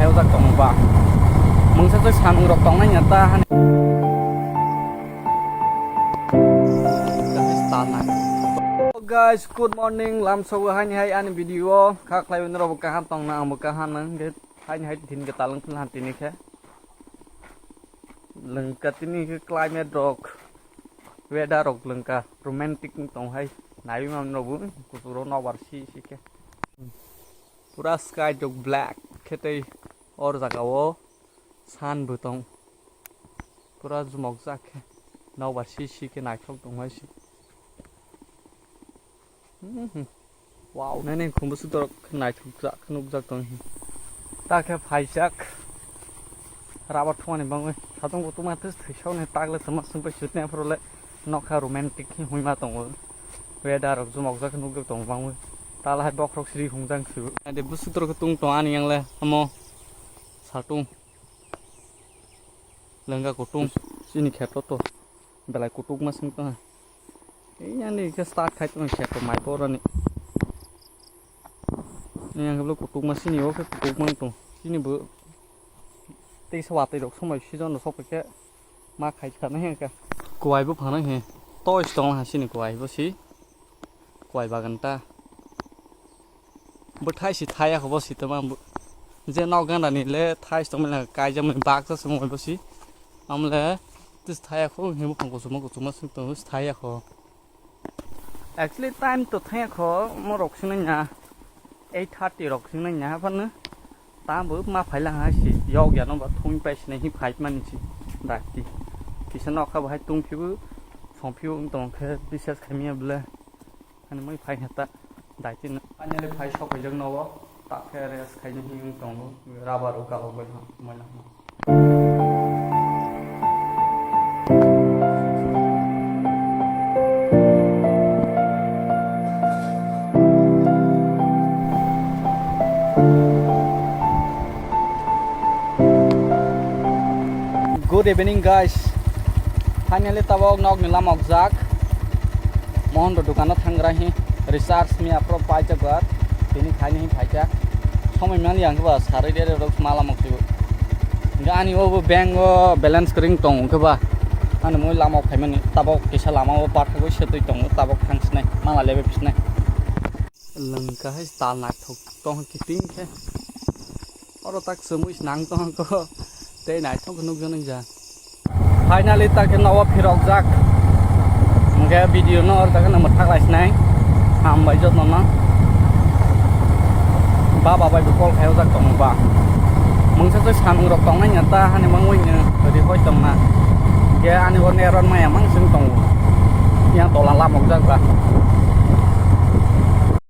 khai ra tổng bạc mừng sẽ sang rọc tổng này nhà ta hay guys, good morning. Làm sao hay anh video khác lại bên đâu cả tông nào một cả hắn cái hay tin cái ta lưng hắn tin cái lưng cái tin cái climate rock weather rock lưng cái romantic tông hay nãy mà nó vui của tụi nó vào xí cái pura sky जो black खेते और जगह वो सान बुतों पूरा जुमक जाके नौ वर्षी के नाइट होग तुम है वाव नहीं खुम्बसु तो नाइट होग जा खनुक जा तुम ताके फाइजाक राबर थोने बांगे सातों को तुम आते स्टेशन ने तागले समझ सुन पे शूटने पर ले नौका रोमांटिक ही हुई मातों वेदर जुमक जा खनुक तुम बांगे ताला है बॉक्स रॉक श्री हुंजांग सु दे बुसु तो तुंग तो आनी yang le amo satung lengga kutung sini kheto to belai kutung masing to iya ni ke start khai to kheto mai por ni ni yang lo kutung masini o ke kutung mang to sini bu tei sawat tei dok somai sijon no sok ke ma khai khana he ka kuai bu phana he toy stong ha sini kuai bu si kuai bagan ta bữa thay xịt thay à không bao xịt tao mà giờ nấu cái này lẽ thay xong mình là cài cho mình bạc cho xong rồi bao xí ông lẽ tức thay à không hiểu một phòng của chúng nó sinh tồn thay à không actually time to thay à không mà rọc sinh lên nhà 8:30 rọc sinh lên nhà phân nữa ta bữa mà phải là hai xịt do giờ nó bảo thunไปในหิ้งไผ่มันสิได้ที่ฉันนอกเขาบอกให้ตุ้งผิวของผิวตรงแค่ดิเซสเคมีเลยอันนี้ไม่ไผ่หัตถะได้จริงอันนี้เลยไฟช็อปไปจังเนาะตักแค่เรสใครจะหิ้งตรงราบารุกาบอกไปฮะไม่ละ Good evening guys. Finally tabok nok ni lamok jak mohon do dukan thang rahi research mi apro pai jagat tini khani hi phaija somai man yang ba sari de rok mala mok tibu gani o bank o balance kring tong ke ba ani moi lamok phaimani tabok kisa lama o part ko setui tong tabok thangsnai mala lebe pisnai lengka hai stal nak thok tong kiting ke oro tak semui nang tong ko te nai thok nuk jong ja finally ta ke nawa phirok jak mge video no or ta ke namot thak lais nai ham bai jot no ba bai call khayo jak tong ba mong sa sang rok tong na nya ta hani mang wing ri hoi tong na ge ani on eron ma mang sing tong yang to la mok jak ba